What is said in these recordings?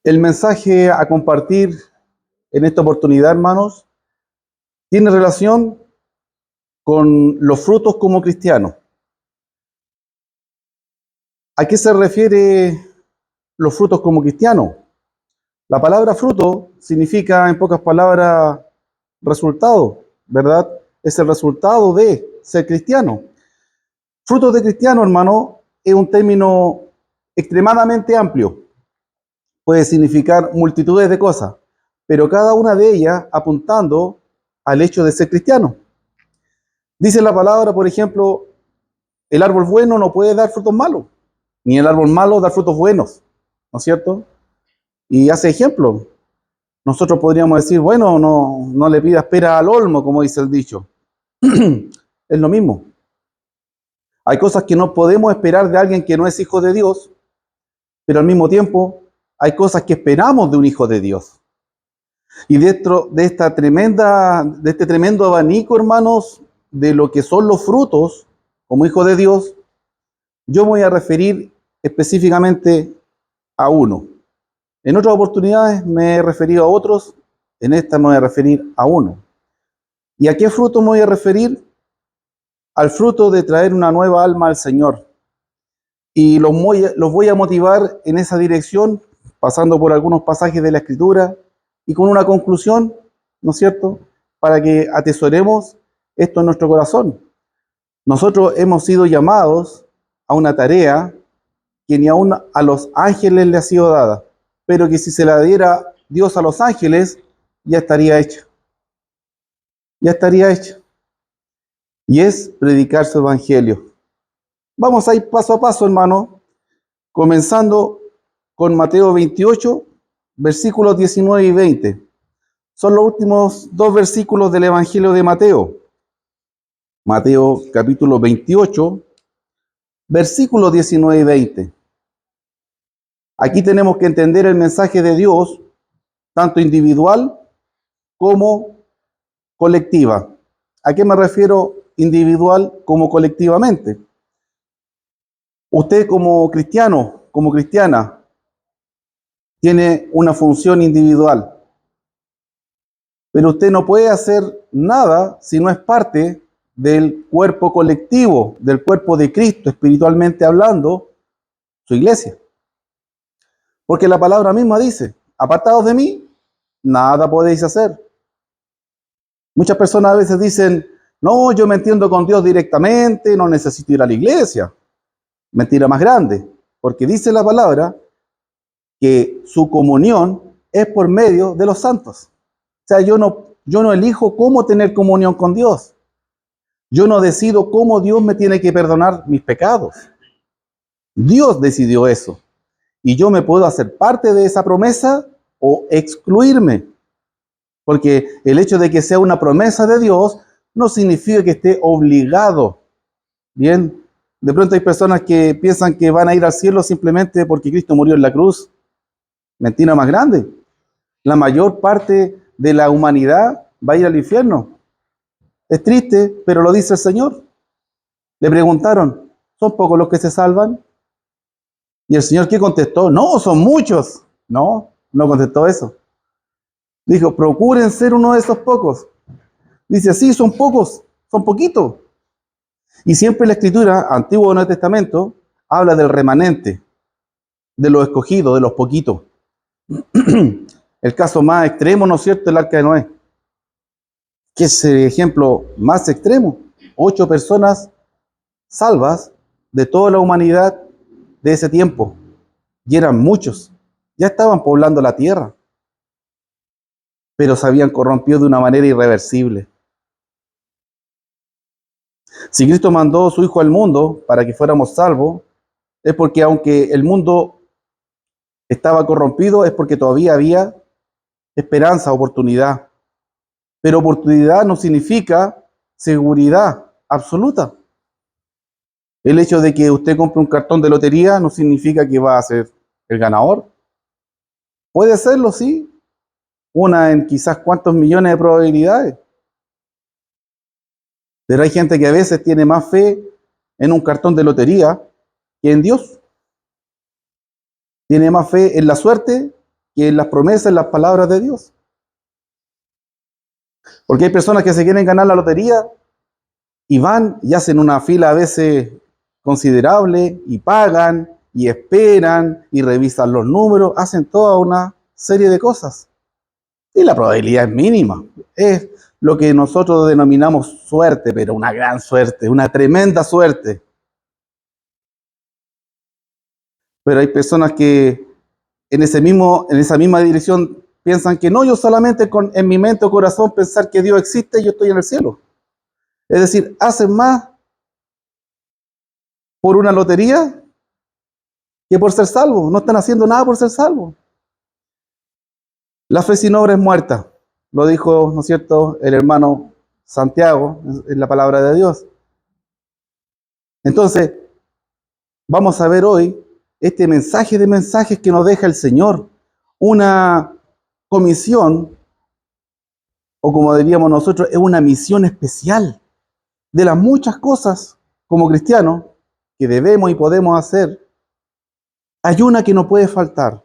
El mensaje a compartir en esta oportunidad, hermanos, tiene relación con los frutos como cristianos. ¿A qué se refiere los frutos como cristianos? La palabra fruto significa, en pocas palabras, resultado, ¿verdad? Es el resultado de ser cristiano. Frutos de cristiano, hermano, es un término extremadamente amplio. Puede significar multitudes de cosas, pero cada una de ellas apuntando al hecho de ser cristiano. Dice la palabra, por ejemplo, el árbol bueno no puede dar frutos malos, ni el árbol malo dar frutos buenos, ¿no es cierto? Y hace ejemplo. Nosotros podríamos decir, bueno, no le pidas pera al olmo, como dice el dicho. Es lo mismo. Hay cosas que no podemos esperar de alguien que no es hijo de Dios, pero al mismo tiempo hay cosas que esperamos de un hijo de Dios. Y dentro de este tremendo abanico, hermanos, de lo que son los frutos como hijo de Dios, yo me voy a referir específicamente a uno. En otras oportunidades me he referido a otros, en esta me voy a referir a uno. ¿Y a qué fruto me voy a referir? Al fruto de traer una nueva alma al Señor. Y los voy a motivar en esa dirección, pasando por algunos pasajes de la Escritura y con una conclusión, ¿no es cierto?, para que atesoremos esto en nuestro corazón. Nosotros hemos sido llamados a una tarea que ni aún a los ángeles le ha sido dada, pero que si se la diera Dios a los ángeles, ya estaría hecha. Ya estaría hecha. Y es predicar su evangelio. Vamos a ir paso a paso, hermano, comenzando con Mateo 28, versículos 19 y 20. Son los últimos dos versículos del Evangelio de Mateo. Mateo capítulo 28, versículos 19 y 20. Aquí tenemos que entender el mensaje de Dios, tanto individual como colectiva. ¿A qué me refiero individual como colectivamente? Usted como cristiano, como cristiana, tiene una función individual, pero usted no puede hacer nada si no es parte del cuerpo colectivo, del cuerpo de Cristo, espiritualmente hablando, su iglesia. Porque la palabra misma dice, apartados de mí, nada podéis hacer. Muchas personas a veces dicen, no, yo me entiendo con Dios directamente, no necesito ir a la iglesia. Mentira más grande, porque dice la palabra que su comunión es por medio de los santos. O sea, yo no elijo cómo tener comunión con Dios. Yo no decido cómo Dios me tiene que perdonar mis pecados. Dios decidió eso. Y yo me puedo hacer parte de esa promesa o excluirme. Porque el hecho de que sea una promesa de Dios no significa que esté obligado. Bien, de pronto hay personas que piensan que van a ir al cielo simplemente porque Cristo murió en la cruz. Mentira más grande. La mayor parte de la humanidad va a ir al infierno. Es triste, pero lo dice el Señor. Le preguntaron, ¿son pocos los que se salvan? Y el Señor, ¿qué contestó? No, son muchos. No contestó eso. Dijo, procuren ser uno de esos pocos. Dice, sí, son pocos, son poquitos. Y siempre la Escritura, Antiguo o Nuevo Testamento, habla del remanente, de los escogidos, de los poquitos. El caso más extremo, ¿no es cierto?, el arca de Noé, que es el ejemplo más extremo. 8 personas salvas de toda la humanidad de ese tiempo. Y eran muchos. Ya estaban poblando la tierra. Pero se habían corrompido de una manera irreversible. Si Cristo mandó a su Hijo al mundo para que fuéramos salvos, es porque aunque el mundo estaba corrompido, es porque todavía había esperanza, oportunidad. Pero oportunidad no significa seguridad absoluta. El hecho de que usted compre un cartón de lotería no significa que va a ser el ganador. Puede serlo, sí. Una en quizás cuántos millones de probabilidades. Pero hay gente que a veces tiene más fe en un cartón de lotería que en Dios. Tiene más fe en la suerte que en las promesas, en las palabras de Dios. Porque hay personas que se quieren ganar la lotería y van y hacen una fila a veces considerable y pagan y esperan y revisan los números, hacen toda una serie de cosas. Y la probabilidad es mínima. Es lo que nosotros denominamos suerte, pero una gran suerte, una tremenda suerte. Pero hay personas que en esa misma dirección piensan que no, yo solamente en mi mente o corazón pensar que Dios existe y yo estoy en el cielo. Es decir, hacen más por una lotería que por ser salvo. No están haciendo nada por ser salvo. La fe sin obra es muerta. Lo dijo, ¿no es cierto?, el hermano Santiago en la palabra de Dios. Entonces, vamos a ver hoy este mensaje de mensajes que nos deja el Señor. Una comisión, o como diríamos nosotros, es una misión especial de las muchas cosas como cristianos que debemos y podemos hacer. Hay una que no puede faltar.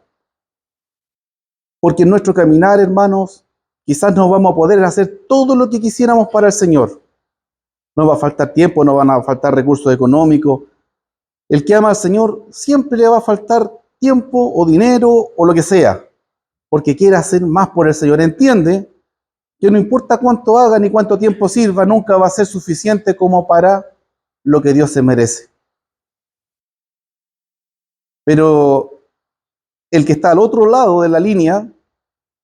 Porque en nuestro caminar, hermanos, quizás no vamos a poder hacer todo lo que quisiéramos para el Señor. No va a faltar tiempo, no van a faltar recursos económicos. El que ama al Señor siempre le va a faltar tiempo o dinero o lo que sea, porque quiere hacer más por el Señor. Entiende que no importa cuánto haga ni cuánto tiempo sirva, nunca va a ser suficiente como para lo que Dios se merece. Pero el que está al otro lado de la línea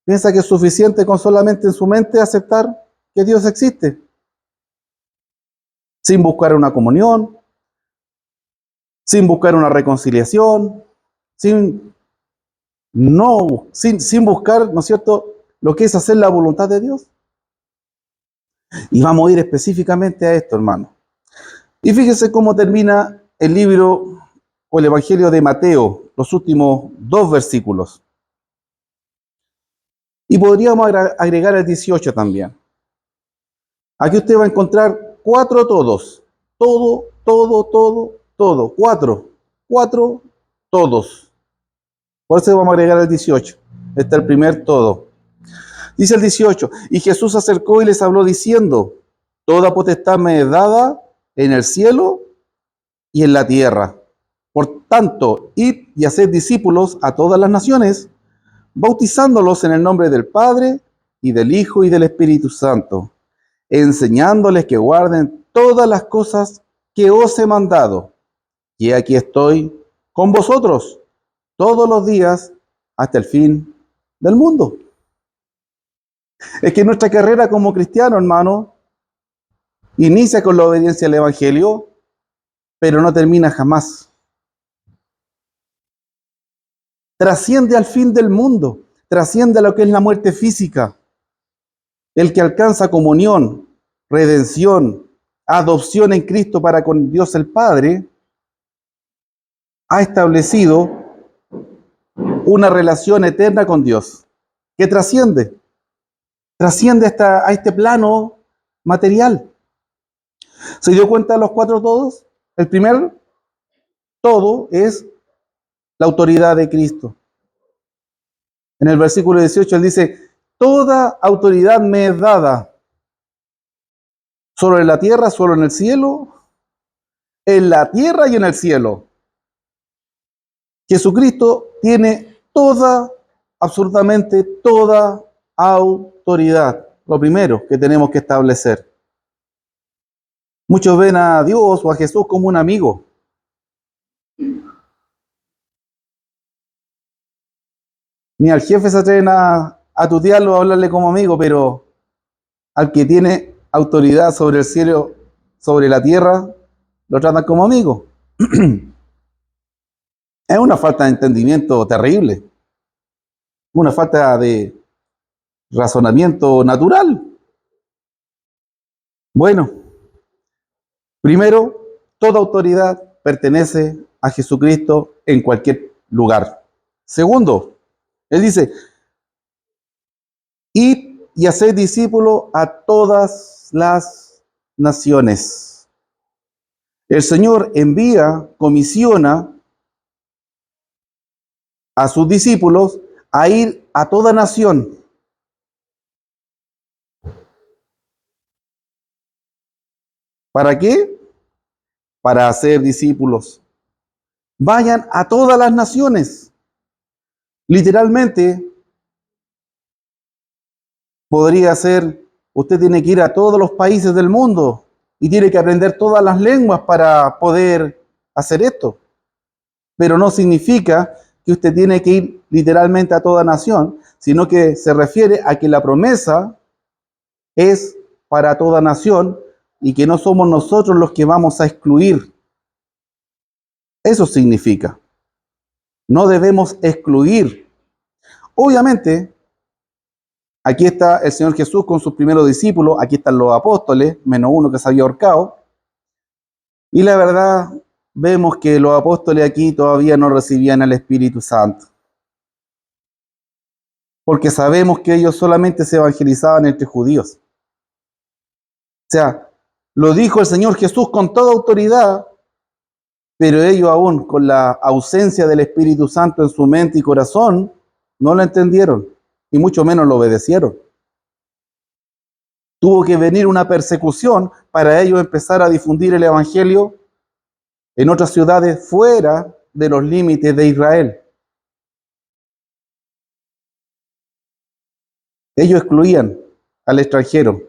piensa que es suficiente con solamente en su mente aceptar que Dios existe, sin buscar una comunión, sin buscar una reconciliación, sin buscar, ¿no es cierto?, lo que es hacer la voluntad de Dios. Y vamos a ir específicamente a esto, hermano. Y fíjense cómo termina el libro o el Evangelio de Mateo, los últimos 2 versículos. Y podríamos agregar el 18 también. Aquí usted va a encontrar 4 todos. Todo, todo, todo, todo. 4. 4 todos. Por eso vamos a agregar el 18. Está el primer todo. Dice el 18, y Jesús se acercó y les habló diciendo, toda potestad me es dada en el cielo y en la tierra. Por tanto, id y haced discípulos a todas las naciones, bautizándolos en el nombre del Padre y del Hijo y del Espíritu Santo, enseñándoles que guarden todas las cosas que os he mandado. Y aquí estoy con vosotros todos los días hasta el fin del mundo. Es que nuestra carrera como cristiano, hermano, inicia con la obediencia al Evangelio, pero no termina jamás. Trasciende al fin del mundo, trasciende a lo que es la muerte física. El que alcanza comunión, redención, adopción en Cristo para con Dios el Padre, ha establecido una relación eterna con Dios, que trasciende hasta a este plano material. ¿Se dio cuenta de los 4 todos? El primer todo es la autoridad de Cristo. En el versículo 18 él dice, toda autoridad me es dada, solo en la tierra, solo en el cielo, en la tierra y en el cielo. Jesucristo tiene toda, absolutamente toda autoridad. Lo primero que tenemos que establecer. Muchos ven a Dios o a Jesús como un amigo. Ni al jefe se atreven a tutearlo, a hablarle como amigo, pero al que tiene autoridad sobre el cielo, sobre la tierra, lo tratan como amigo. Es una falta de entendimiento terrible, una falta de razonamiento natural. Bueno, primero, toda autoridad pertenece a Jesucristo en cualquier lugar. Segundo, él dice, id y haced discípulos a todas las naciones. El Señor envía, comisiona a sus discípulos a ir a toda nación. ¿Para qué? Para hacer discípulos. Vayan a todas las naciones. Literalmente, podría ser, usted tiene que ir a todos los países del mundo y tiene que aprender todas las lenguas para poder hacer esto. Pero no significa que usted tiene que ir literalmente a toda nación, sino que se refiere a que la promesa es para toda nación y que no somos nosotros los que vamos a excluir. Eso significa. No debemos excluir. Obviamente, aquí está el Señor Jesús con sus primeros discípulos, aquí están los apóstoles, menos uno que se había ahorcado. Y la verdad, vemos que los apóstoles aquí todavía no recibían el Espíritu Santo. Porque sabemos que ellos solamente se evangelizaban entre judíos. O sea, lo dijo el Señor Jesús con toda autoridad, pero ellos aún con la ausencia del Espíritu Santo en su mente y corazón, no lo entendieron y mucho menos lo obedecieron. Tuvo que venir una persecución para ellos empezar a difundir el Evangelio en otras ciudades fuera de los límites de Israel. Ellos excluían al extranjero.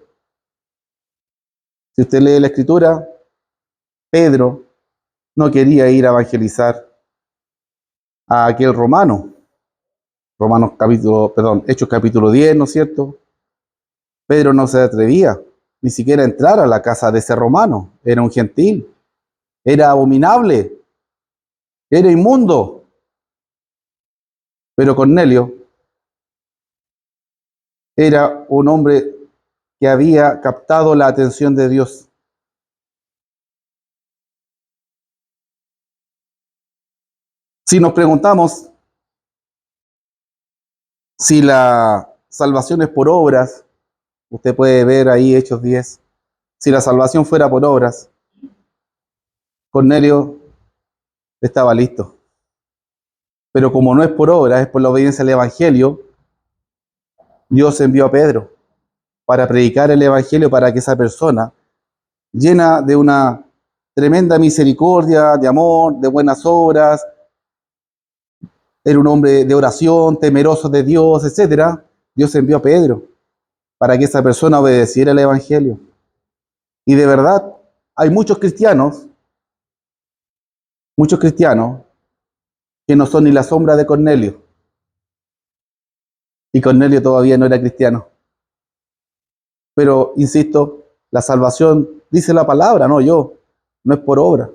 Si usted lee la Escritura, Pedro no quería ir a evangelizar a aquel romano. Hechos capítulo 10, ¿no es cierto? Pedro no se atrevía ni siquiera a entrar a la casa de ese romano. Era un gentil, era abominable, era inmundo. Pero Cornelio era un hombre que había captado la atención de Dios. Si nos preguntamos si la salvación es por obras, usted puede ver ahí Hechos 10, si la salvación fuera por obras, Cornelio estaba listo. Pero como no es por obras, es por la obediencia al Evangelio, Dios envió a Pedro para predicar el Evangelio para que esa persona, llena de una tremenda misericordia, de amor, de buenas obras, era un hombre de oración, temeroso de Dios, etc. Dios envió a Pedro para que esa persona obedeciera el Evangelio. Y de verdad, hay muchos cristianos, que no son ni la sombra de Cornelio. Y Cornelio todavía no era cristiano. Pero, insisto, la salvación, dice la palabra, no yo, no es por obra,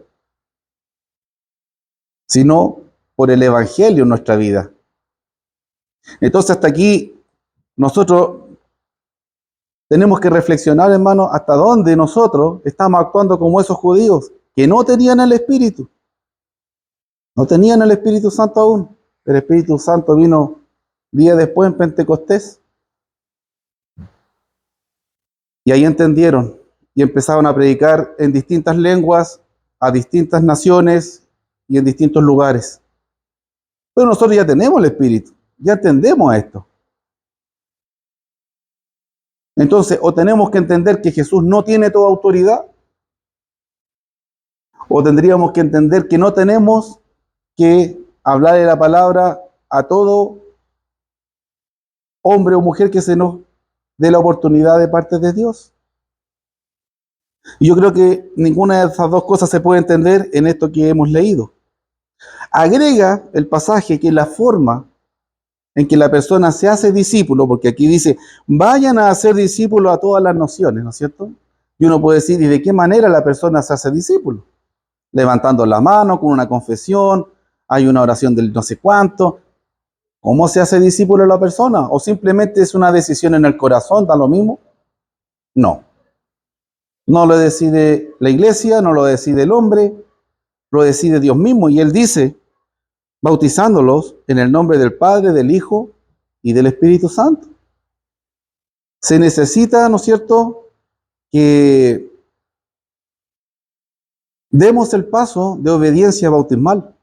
sino por el Evangelio en nuestra vida. Entonces, hasta aquí, nosotros tenemos que reflexionar, hermano, hasta dónde nosotros estamos actuando como esos judíos que no tenían el Espíritu. No tenían el Espíritu Santo aún. El Espíritu Santo vino días después en Pentecostés. Y ahí entendieron y empezaron a predicar en distintas lenguas, a distintas naciones y en distintos lugares. Pero nosotros ya tenemos el Espíritu, ya entendemos esto. Entonces, o tenemos que entender que Jesús no tiene toda autoridad, o tendríamos que entender que no tenemos que hablarle la palabra a todo hombre o mujer que se nos dé la oportunidad de parte de Dios. Y yo creo que ninguna de esas dos cosas se puede entender en esto que hemos leído. Agrega el pasaje que la forma en que la persona se hace discípulo, porque aquí dice, vayan a hacer discípulos a todas las naciones, ¿no es cierto? Y uno puede decir, ¿y de qué manera la persona se hace discípulo? Levantando la mano, con una confesión, hay una oración del no sé cuánto. ¿Cómo se hace discípulo la persona? ¿O simplemente es una decisión en el corazón, da lo mismo? No. No lo decide la iglesia, no lo decide el hombre, lo decide Dios mismo. Y Él dice, bautizándolos en el nombre del Padre, del Hijo y del Espíritu Santo. Se necesita, ¿no es cierto?, que demos el paso de obediencia bautismal,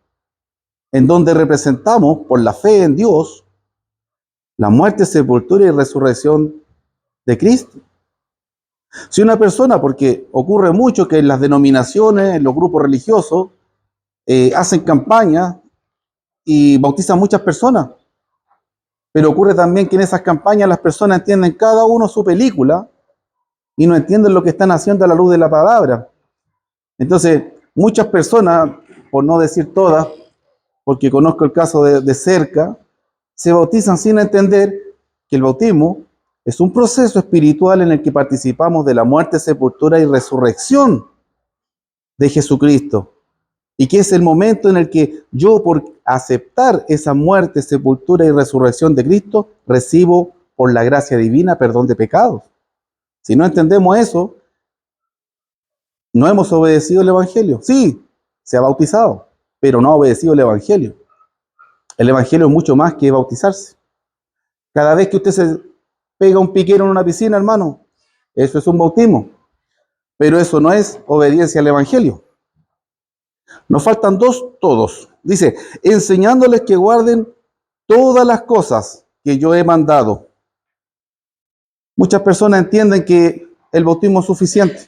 en donde representamos, por la fe en Dios, la muerte, sepultura y resurrección de Cristo. Si una persona, porque ocurre mucho que en las denominaciones, en los grupos religiosos, hacen campañas y bautizan muchas personas, pero ocurre también que en esas campañas las personas entienden cada uno su película y no entienden lo que están haciendo a la luz de la palabra. Entonces, muchas personas, por no decir todas, porque conozco el caso de cerca, se bautizan sin entender que el bautismo es un proceso espiritual en el que participamos de la muerte, sepultura y resurrección de Jesucristo. Y que es el momento en el que yo, por aceptar esa muerte, sepultura y resurrección de Cristo, recibo por la gracia divina perdón de pecados. Si no entendemos eso, no hemos obedecido el Evangelio. Sí, se ha bautizado, pero no ha obedecido el Evangelio. El Evangelio es mucho más que bautizarse. Cada vez que usted se pega un piquero en una piscina, hermano, eso es un bautismo. Pero eso no es obediencia al Evangelio. Nos faltan dos todos. Dice, enseñándoles que guarden todas las cosas que yo he mandado. Muchas personas entienden que el bautismo es suficiente.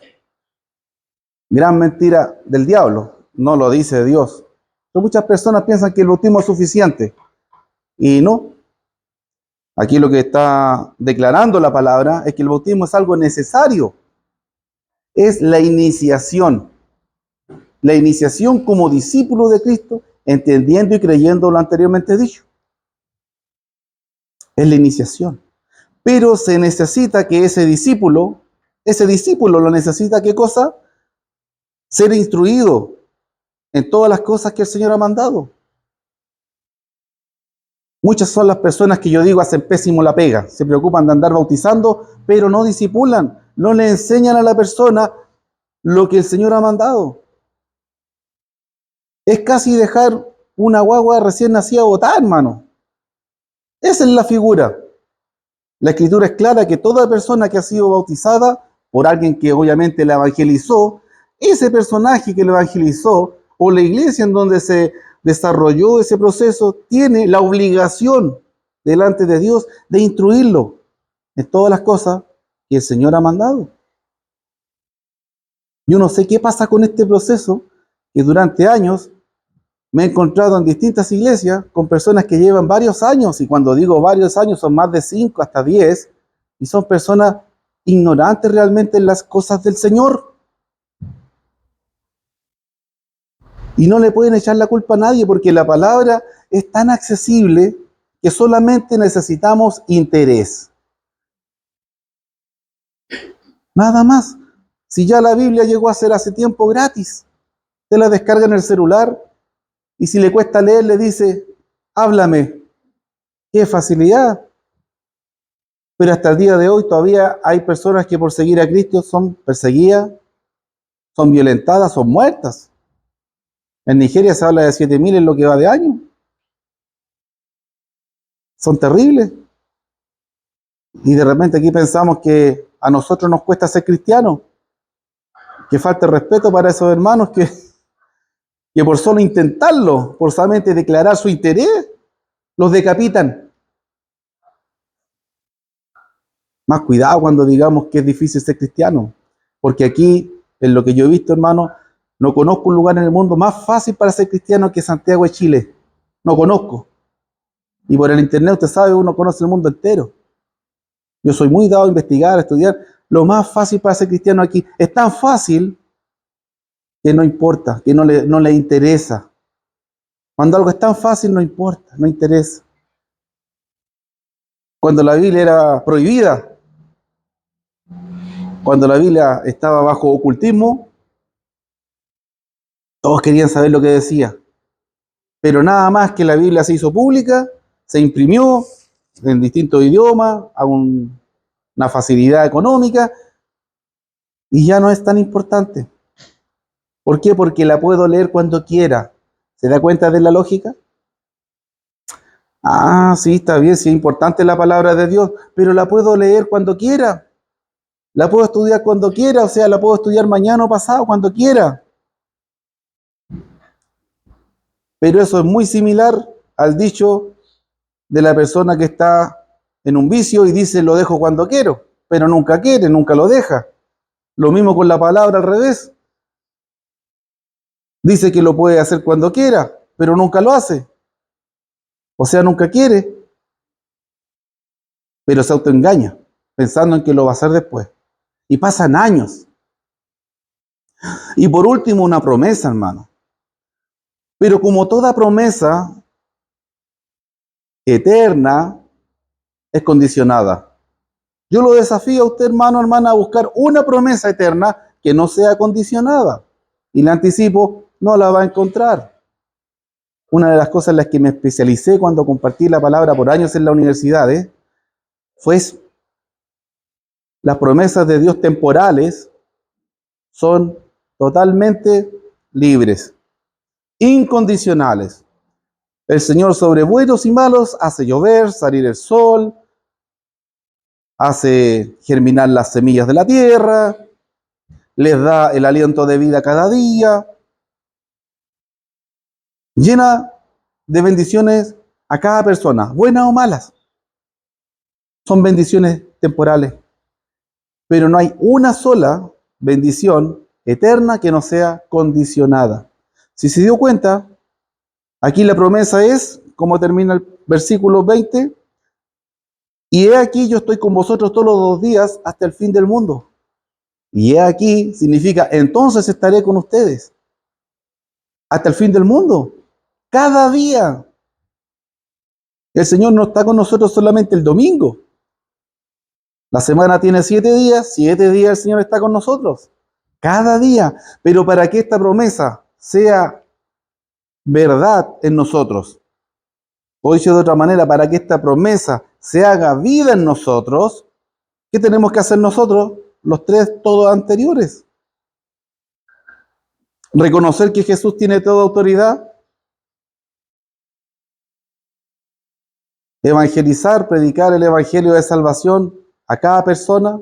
Gran mentira del diablo. No lo dice Dios. Pero muchas personas piensan que el bautismo es suficiente. Y no. Aquí lo que está declarando la palabra es que el bautismo es algo necesario. Es la iniciación. La iniciación como discípulo de Cristo, entendiendo y creyendo lo anteriormente dicho. Es la iniciación. Pero se necesita que ese discípulo lo necesita, ¿qué cosa? Ser instruido en todas las cosas que el Señor ha mandado. Muchas son las personas que yo digo hacen pésimo la pega, se preocupan de andar bautizando, pero no discipulan, no le enseñan a la persona lo que el Señor ha mandado. Es casi dejar una guagua recién nacida botada, hermano. Esa es la figura. La Escritura es clara que toda persona que ha sido bautizada por alguien que obviamente la evangelizó, ese personaje que lo evangelizó, o la iglesia en donde se desarrolló ese proceso, tiene la obligación delante de Dios de instruirlo en todas las cosas que el Señor ha mandado. Yo no sé qué pasa con este proceso, que durante años me he encontrado en distintas iglesias con personas que llevan varios años, y cuando digo varios años son más de 5 hasta 10, y son personas ignorantes realmente en las cosas del Señor. Y no le pueden echar la culpa a nadie porque la palabra es tan accesible que solamente necesitamos interés. Nada más. Si ya la Biblia llegó a ser hace tiempo gratis, te la descarga en el celular y si le cuesta leer le dice, háblame. ¡Qué facilidad! Pero hasta el día de hoy todavía hay personas que por seguir a Cristo son perseguidas, son violentadas, son muertas. En Nigeria se habla de 7.000 en lo que va de año. Son terribles. Y de repente aquí pensamos que a nosotros nos cuesta ser cristianos, que falta respeto para esos hermanos que por solo intentarlo, por solamente declarar su interés, los decapitan. Más cuidado cuando digamos que es difícil ser cristiano, porque aquí, en lo que yo he visto, hermano, no conozco un lugar en el mundo más fácil para ser cristiano que Santiago de Chile. No conozco. Y por el internet, usted sabe, uno conoce el mundo entero. Yo soy muy dado a investigar, a estudiar. Lo más fácil para ser cristiano aquí es tan fácil que no importa, que no le interesa. Cuando algo es tan fácil, no importa, no interesa. Cuando la Biblia era prohibida, cuando la Biblia estaba bajo ocultismo, todos querían saber lo que decía. Pero nada más que la Biblia se hizo pública, se imprimió en distintos idiomas, a una facilidad económica, y ya no es tan importante. ¿Por qué? Porque la puedo leer cuando quiera. ¿Se da cuenta de la lógica? Ah, sí, está bien, sí es importante la palabra de Dios, pero la puedo leer cuando quiera. La puedo estudiar cuando quiera, o sea, la puedo estudiar mañana o pasado, cuando quiera. Pero eso es muy similar al dicho de la persona que está en un vicio y dice lo dejo cuando quiero, pero nunca quiere, nunca lo deja. Lo mismo con la palabra al revés. Dice que lo puede hacer cuando quiera, pero nunca lo hace. O sea, nunca quiere, pero se autoengaña, pensando en que lo va a hacer después. Y pasan años. Y por último, una promesa, hermano. Pero como toda promesa eterna, es condicionada. Yo lo desafío a usted, hermano, hermana, a buscar una promesa eterna que no sea condicionada. Y le anticipo, no la va a encontrar. Una de las cosas en las que me especialicé cuando compartí la palabra por años en la universidad, fue eso. Las promesas de Dios temporales son totalmente libres, incondicionales. El Señor sobre buenos y malos hace llover, salir el sol, hace germinar las semillas de la tierra, les da el aliento de vida cada día, llena de bendiciones a cada persona, buenas o malas. Son bendiciones temporales, pero no hay una sola bendición eterna que no sea condicionada. Si se dio cuenta, aquí la promesa es, como termina el versículo 20, y he aquí yo estoy con vosotros todos los días hasta el fin del mundo. Y he aquí significa, entonces estaré con ustedes hasta el fin del mundo, cada día. El Señor no está con nosotros solamente el domingo. La semana tiene 7 días, 7 días el Señor está con nosotros, cada día. Pero para que esta promesa sea verdad en nosotros, o dicho de otra manera, para que esta promesa se haga vida en nosotros, ¿qué tenemos que hacer nosotros? Los tres todos anteriores. Reconocer que Jesús tiene toda autoridad, evangelizar, predicar el evangelio de salvación a cada persona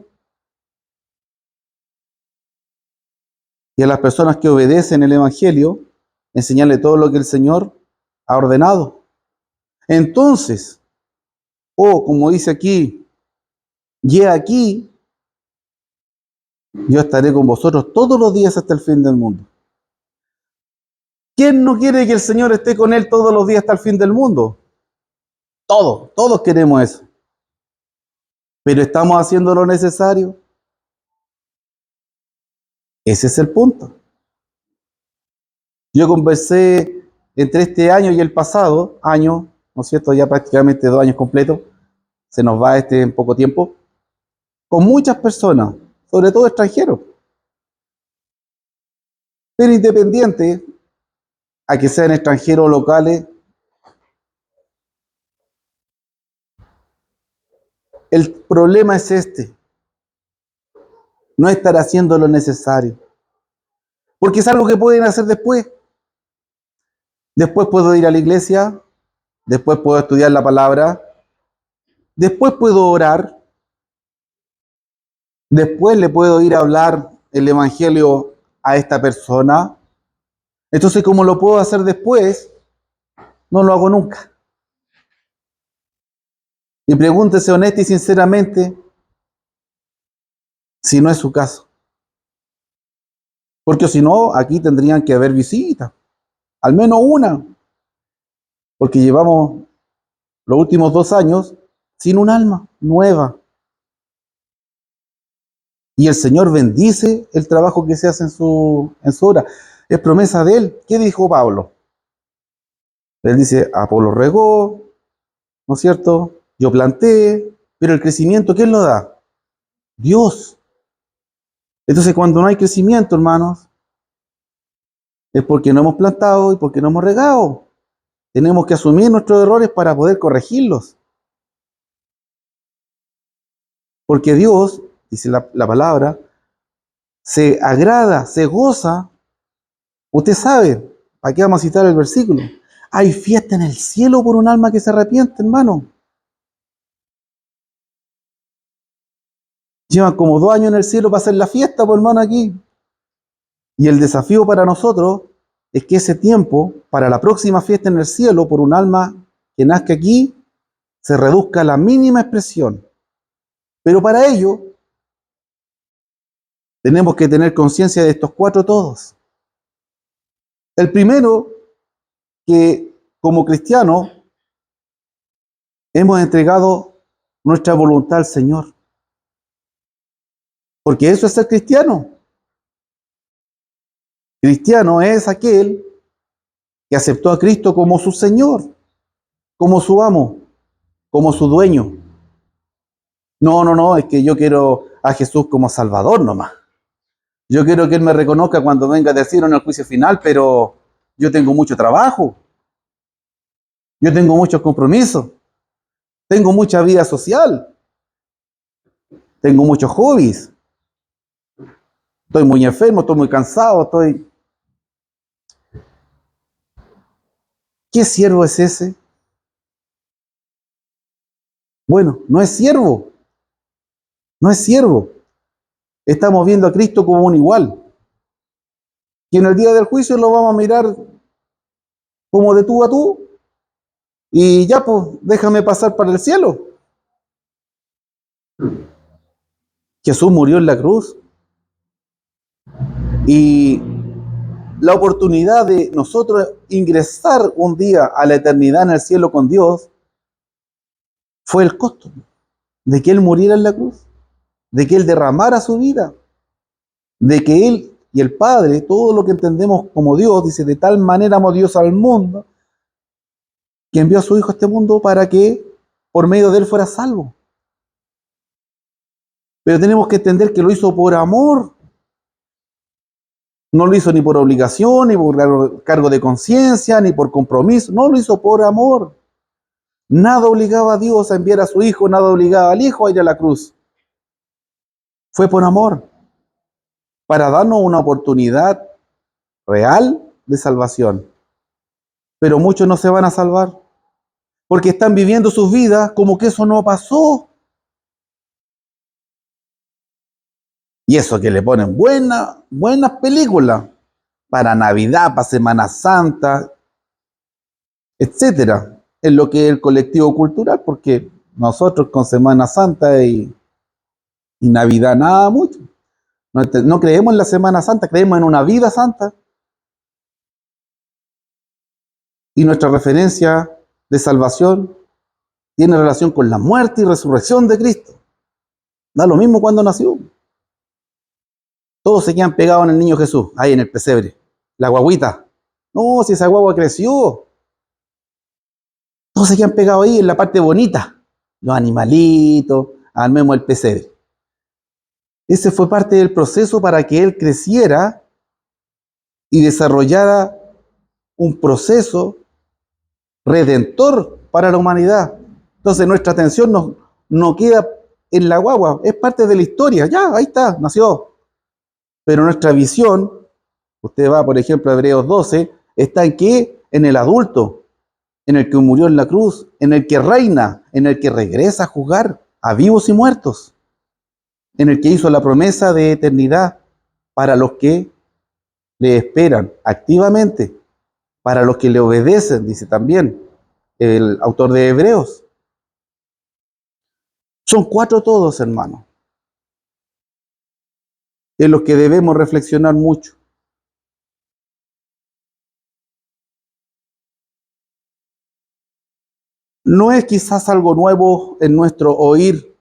y a las personas que obedecen el evangelio, enseñarle todo lo que el Señor ha ordenado. Entonces, como dice aquí, y aquí, yo estaré con vosotros todos los días hasta el fin del mundo. ¿Quién no quiere que el Señor esté con él todos los días hasta el fin del mundo? Todos queremos eso. Pero ¿estamos haciendo lo necesario? Ese es el punto. Yo conversé entre este año y el pasado año, ¿no es cierto? Ya prácticamente 2 años completos, se nos va en poco tiempo, con muchas personas, sobre todo extranjeros, pero independientes, a que sean extranjeros o locales, el problema es no estar haciendo lo necesario, porque es algo que pueden hacer después. Después puedo ir a la iglesia, después puedo estudiar la palabra, después puedo orar, después le puedo ir a hablar el evangelio a esta persona. Entonces, como lo puedo hacer después, no lo hago nunca. Y pregúntese honesta y sinceramente si no es su caso. Porque si no, aquí tendrían que haber visitas, al menos una, porque llevamos los últimos 2 años sin un alma nueva. Y el Señor bendice el trabajo que se hace en su obra. Es promesa de Él. ¿Qué dijo Pablo? Él dice, Apolo regó, ¿no es cierto? Yo planté, pero el crecimiento, ¿quién lo da? Dios. Entonces, cuando no hay crecimiento, hermanos, es porque no hemos plantado y porque no hemos regado. Tenemos que asumir nuestros errores para poder corregirlos. Porque Dios, dice la palabra, se agrada, se goza. Usted sabe, aquí vamos a citar el versículo. Hay fiesta en el cielo por un alma que se arrepiente, hermano. Llevan como 2 años en el cielo para hacer la fiesta, pues, hermano, aquí. Y el desafío para nosotros es que ese tiempo, para la próxima fiesta en el cielo, por un alma que nazca aquí, se reduzca a la mínima expresión. Pero para ello tenemos que tener conciencia de estos cuatro todos. El primero, que como cristianos hemos entregado nuestra voluntad al Señor. Porque eso es ser cristiano. Cristiano es aquel que aceptó a Cristo como su Señor, como su amo, como su dueño. No, es que yo quiero a Jesús como Salvador nomás. Yo quiero que Él me reconozca cuando venga del cielo en el juicio final, pero yo tengo mucho trabajo, yo tengo muchos compromisos, tengo mucha vida social, tengo muchos hobbies, estoy muy enfermo, estoy muy cansado, estoy... ¿Qué siervo es ese? Bueno, no es siervo, no es siervo. Estamos viendo a Cristo como un igual. Y en el día del juicio lo vamos a mirar como de tú a tú. Y ya, pues, déjame pasar para el cielo. Jesús murió en la cruz. Y la oportunidad de nosotros ingresar un día a la eternidad en el cielo con Dios fue el costo de que Él muriera en la cruz, de que Él derramara su vida, de que Él y el Padre, todo lo que entendemos como Dios, dice, de tal manera amó Dios al mundo, que envió a su Hijo a este mundo para que por medio de Él fuera salvo. Pero tenemos que entender que lo hizo por amor. No lo hizo ni por obligación, ni por cargo de conciencia, ni por compromiso. No, lo hizo por amor. Nada obligaba a Dios a enviar a su Hijo, nada obligaba al Hijo a ir a la cruz. Fue por amor, para darnos una oportunidad real de salvación. Pero muchos no se van a salvar, porque están viviendo sus vidas como que eso no pasó. Y eso que le ponen buenas películas para Navidad, para Semana Santa, etcétera. Es lo que es el colectivo cultural, porque nosotros con Semana Santa y Navidad nada mucho. No creemos en la Semana Santa, creemos en una vida santa. Y nuestra referencia de salvación tiene relación con la muerte y resurrección de Cristo. Da lo mismo cuando nació. Todos se quedan pegados en el niño Jesús, ahí en el pesebre. La guaguita. No, si esa guagua creció. Todos se quedan pegados ahí en la parte bonita. Los animalitos, armemos el pesebre. Ese fue parte del proceso para que él creciera y desarrollara un proceso redentor para la humanidad. Entonces nuestra atención no queda en la guagua, es parte de la historia. Ya, ahí está, nació. Pero nuestra visión, usted va, por ejemplo, a Hebreos 12, está en qué? En el adulto, en el que murió en la cruz, en el que reina, en el que regresa a juzgar a vivos y muertos, en el que hizo la promesa de eternidad para los que le esperan activamente, para los que le obedecen, dice también el autor de Hebreos. Son cuatro todos, hermanos, en los que debemos reflexionar mucho. No es quizás algo nuevo en nuestro oír,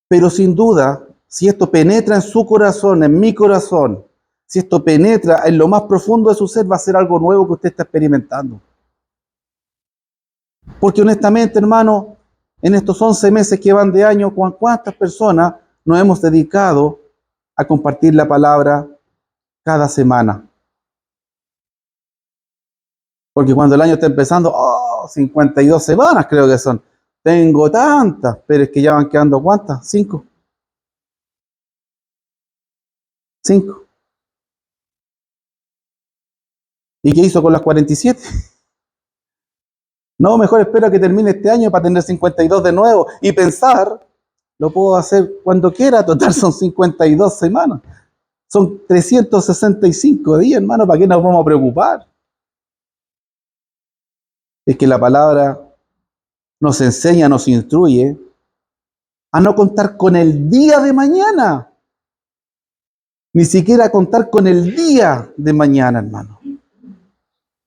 pero sin duda, si esto penetra en su corazón, en mi corazón, si esto penetra en lo más profundo de su ser, va a ser algo nuevo que usted está experimentando. Porque honestamente, hermano, en estos 11 meses que van de año, ¿cuántas personas nos hemos dedicado a compartir la palabra cada semana? Porque cuando el año está empezando, 52 semanas creo que son. Tengo tantas, pero es que ya van quedando ¿cuántas? 5. 5. ¿Y qué hizo con las 47? No, mejor espero que termine este año para tener 52 de nuevo y pensar, lo puedo hacer cuando quiera, total son 52 semanas. Son 365 días, hermano, ¿para qué nos vamos a preocupar? Es que la palabra nos enseña, nos instruye a no contar con el día de mañana, ni siquiera contar con el día de mañana, hermano.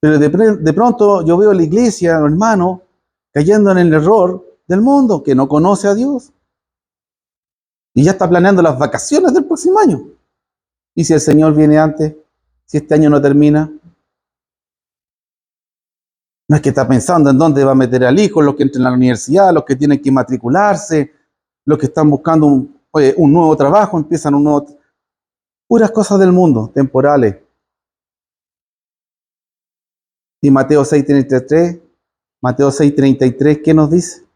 Pero de pronto yo veo a la iglesia, hermano, cayendo en el error del mundo, que no conoce a Dios. Y ya está planeando las vacaciones del próximo año. ¿Y si el Señor viene antes? Si este año no termina. No es que está pensando en dónde va a meter al hijo, los que entran a la universidad, los que tienen que matricularse, los que están buscando un nuevo trabajo, empiezan un nuevo... Puras cosas del mundo, temporales. Y Mateo 6:33, Mateo 6:33, ¿qué nos dice?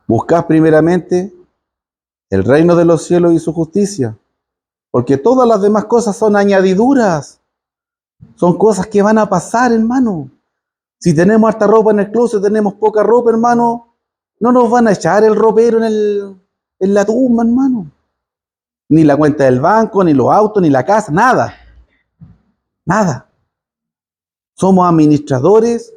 Buscad primeramente el reino de los cielos y su justicia, porque todas las demás cosas son añadiduras, son cosas que van a pasar, hermano. Si tenemos harta ropa en el closet, tenemos poca ropa, hermano, no nos van a echar el ropero en la tumba, hermano. Ni la cuenta del banco, ni los autos, ni la casa, nada. Nada. Somos administradores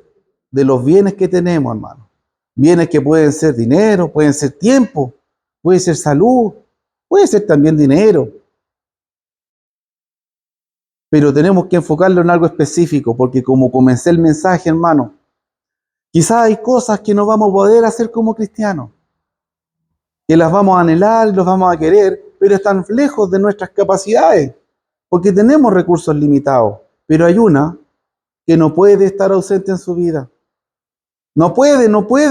de los bienes que tenemos, hermano. Bienes que pueden ser dinero, pueden ser tiempo, puede ser salud, puede ser también dinero. Pero tenemos que enfocarlo en algo específico, porque como comencé el mensaje, hermano, quizás hay cosas que no vamos a poder hacer como cristianos, que las vamos a anhelar, los vamos a querer, pero están lejos de nuestras capacidades, porque tenemos recursos limitados. Pero hay una que no puede estar ausente en su vida. No puede,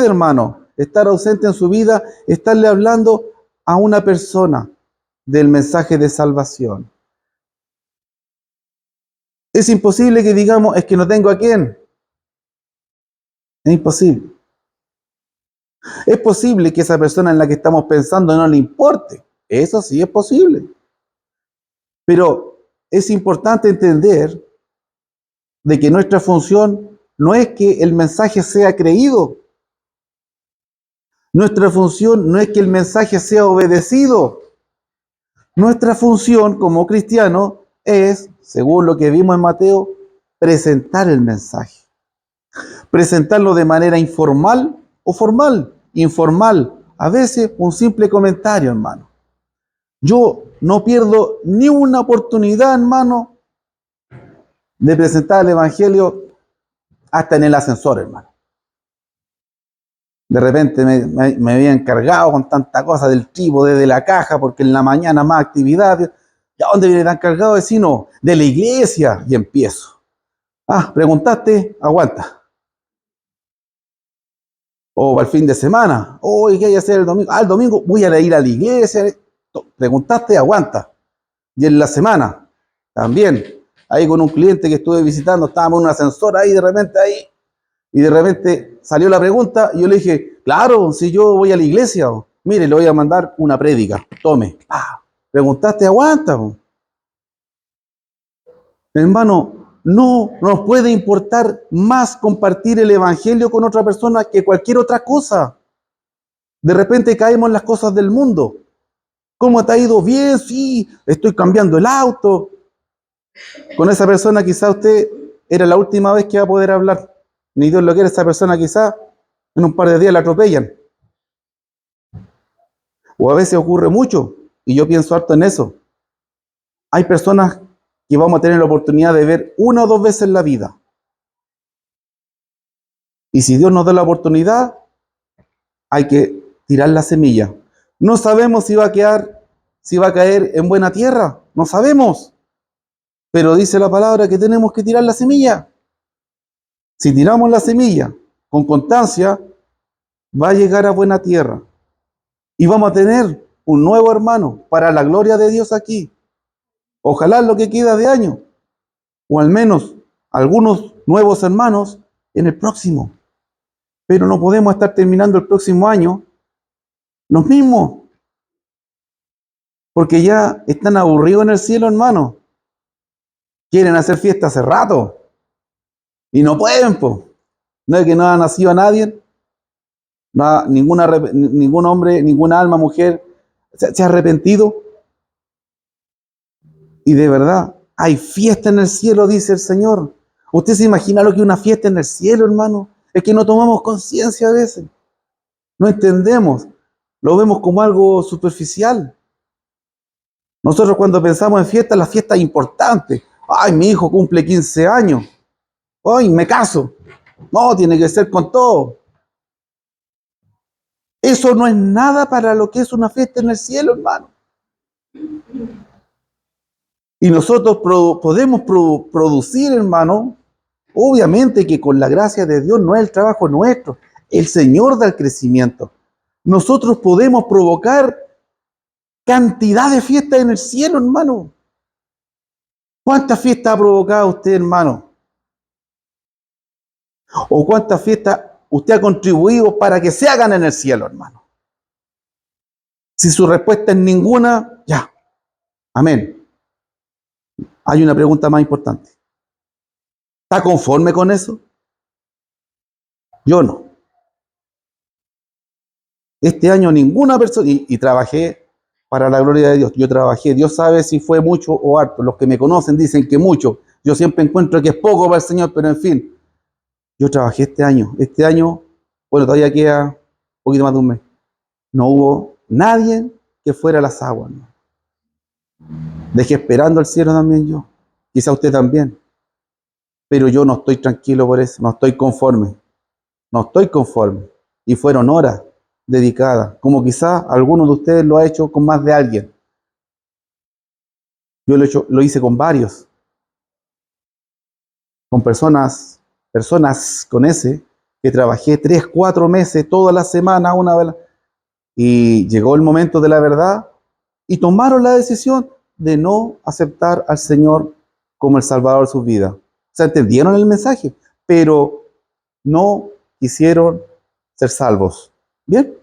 hermano, estar ausente en su vida, estarle hablando a una persona del mensaje de salvación. Es imposible que digamos, es que no tengo a quién. Es imposible. Es posible que esa persona en la que estamos pensando no le importe. Eso sí es posible. Pero es importante entender de que nuestra función no es que el mensaje sea creído. Nuestra función no es que el mensaje sea obedecido. Nuestra función como cristianos es, según lo que vimos en Mateo, presentar el mensaje. Presentarlo de manera informal o formal. Informal, a veces un simple comentario, hermano. Yo no pierdo ni una oportunidad, hermano, de presentar el Evangelio hasta en el ascensor, hermano. De repente me había encargado con tanta cosa del trípode, de la caja, porque en la mañana más actividad. ¿Y a dónde viene tan cargado, vecino? De la iglesia. Y empiezo. Ah, preguntaste, aguanta. O al fin de semana. Oh, ¿qué hay que hacer el domingo? Ah, el domingo voy a ir a la iglesia. Preguntaste, aguanta. Y en la semana, también. Ahí con un cliente que estuve visitando, estábamos en un ascensor ahí, y de repente salió la pregunta, y yo le dije, claro, si yo voy a la iglesia, mire, le voy a mandar una prédica, tome. Ah, preguntaste, aguanta. Hermano, no nos puede importar más compartir el evangelio con otra persona que cualquier otra cosa. De repente caemos en las cosas del mundo. ¿Cómo te ha ido? Bien, sí, estoy cambiando el auto. Con esa persona quizá usted era la última vez que va a poder hablar. Ni Dios lo quiere, esa persona quizá en un par de días la atropellan. O a veces ocurre mucho, y yo pienso harto en eso. Hay personas que vamos a tener la oportunidad de ver una o dos veces en la vida. Y si Dios nos da la oportunidad, hay que tirar la semilla. No sabemos si va a caer en buena tierra. No sabemos. Pero dice la palabra que tenemos que tirar la semilla. Si tiramos la semilla con constancia, va a llegar a buena tierra. Y vamos a tener un nuevo hermano para la gloria de Dios aquí. Ojalá lo que queda de año. O al menos algunos nuevos hermanos en el próximo. Pero no podemos estar terminando el próximo año los mismos. Porque ya están aburridos en el cielo, hermano. Quieren hacer fiesta hace rato. Y no pueden, pues. No es que no ha nacido a nadie. Ningún hombre, ninguna alma, mujer se ha arrepentido. Y de verdad, hay fiesta en el cielo, dice el Señor. ¿Usted se imagina lo que es una fiesta en el cielo, hermano? Es que no tomamos conciencia a veces. No entendemos. Lo vemos como algo superficial. Nosotros cuando pensamos en fiestas, la fiesta es importante. Ay, mi hijo cumple 15 años. Ay, me caso. No, tiene que ser con todo. Eso no es nada para lo que es una fiesta en el cielo, hermano. Y nosotros podemos producir, hermano, obviamente que con la gracia de Dios no es el trabajo nuestro. El Señor da el crecimiento. Nosotros podemos provocar cantidad de fiestas en el cielo, hermano. ¿Cuántas fiestas ha provocado usted, hermano? ¿O cuántas fiestas usted ha contribuido para que se hagan en el cielo, hermano? Si su respuesta es ninguna, ya. Amén. Hay una pregunta más importante. ¿Está conforme con eso? Yo no. Este año ninguna persona, y trabajé para la gloria de Dios. Yo trabajé, Dios sabe si fue mucho o harto. Los que me conocen dicen que mucho. Yo siempre encuentro que es poco para el Señor, pero en fin. Yo trabajé este año. Este año, bueno, todavía queda un poquito más de un mes. No hubo nadie que fuera a las aguas, ¿no? Dejé esperando al cielo también yo. Quizá usted también. Pero yo no estoy tranquilo por eso. No estoy conforme. No estoy conforme. Y fueron horas dedicadas. Como quizá alguno de ustedes lo ha hecho con más de alguien. Yo lo hice con varios. Con personas con ese, que trabajé 3, 4 meses, toda la semana, una vez. Y llegó el momento de la verdad y tomaron la decisión de no aceptar al Señor como el Salvador de sus vidas. O sea, entendieron el mensaje, pero no quisieron ser salvos. Bien,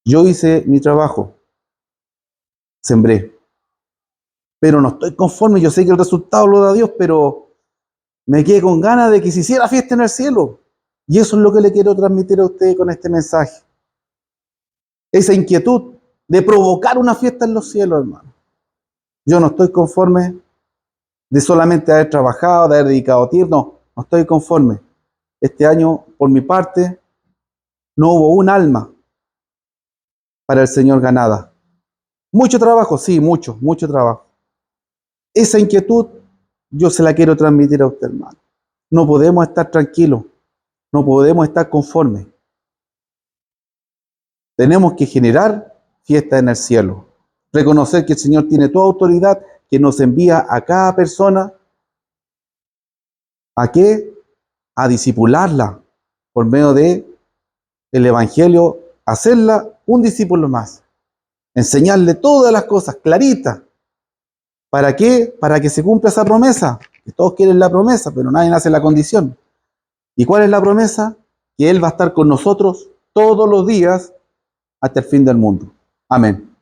yo hice mi trabajo, sembré, pero no estoy conforme. Yo sé que el resultado lo da Dios, pero me quedé con ganas de que se hiciera fiesta en el cielo. Y eso es lo que le quiero transmitir a usted con este mensaje. Esa inquietud de provocar una fiesta en los cielos, hermano. Yo no estoy conforme de solamente haber trabajado, de haber dedicado tiempo. No estoy conforme. Este año, por mi parte, no hubo un alma para el Señor ganada. Mucho trabajo, sí, mucho trabajo. Esa inquietud yo se la quiero transmitir a usted, hermano. No podemos estar tranquilos, no podemos estar conformes. Tenemos que generar fiesta en el cielo. Reconocer que el Señor tiene toda autoridad, que nos envía a cada persona. ¿A qué? A discipularla por medio de el Evangelio, hacerla un discípulo más. Enseñarle todas las cosas claritas. ¿Para qué? Para que se cumpla esa promesa. Que todos quieren la promesa, pero nadie hace la condición. ¿Y cuál es la promesa? Que Él va a estar con nosotros todos los días hasta el fin del mundo. Amén.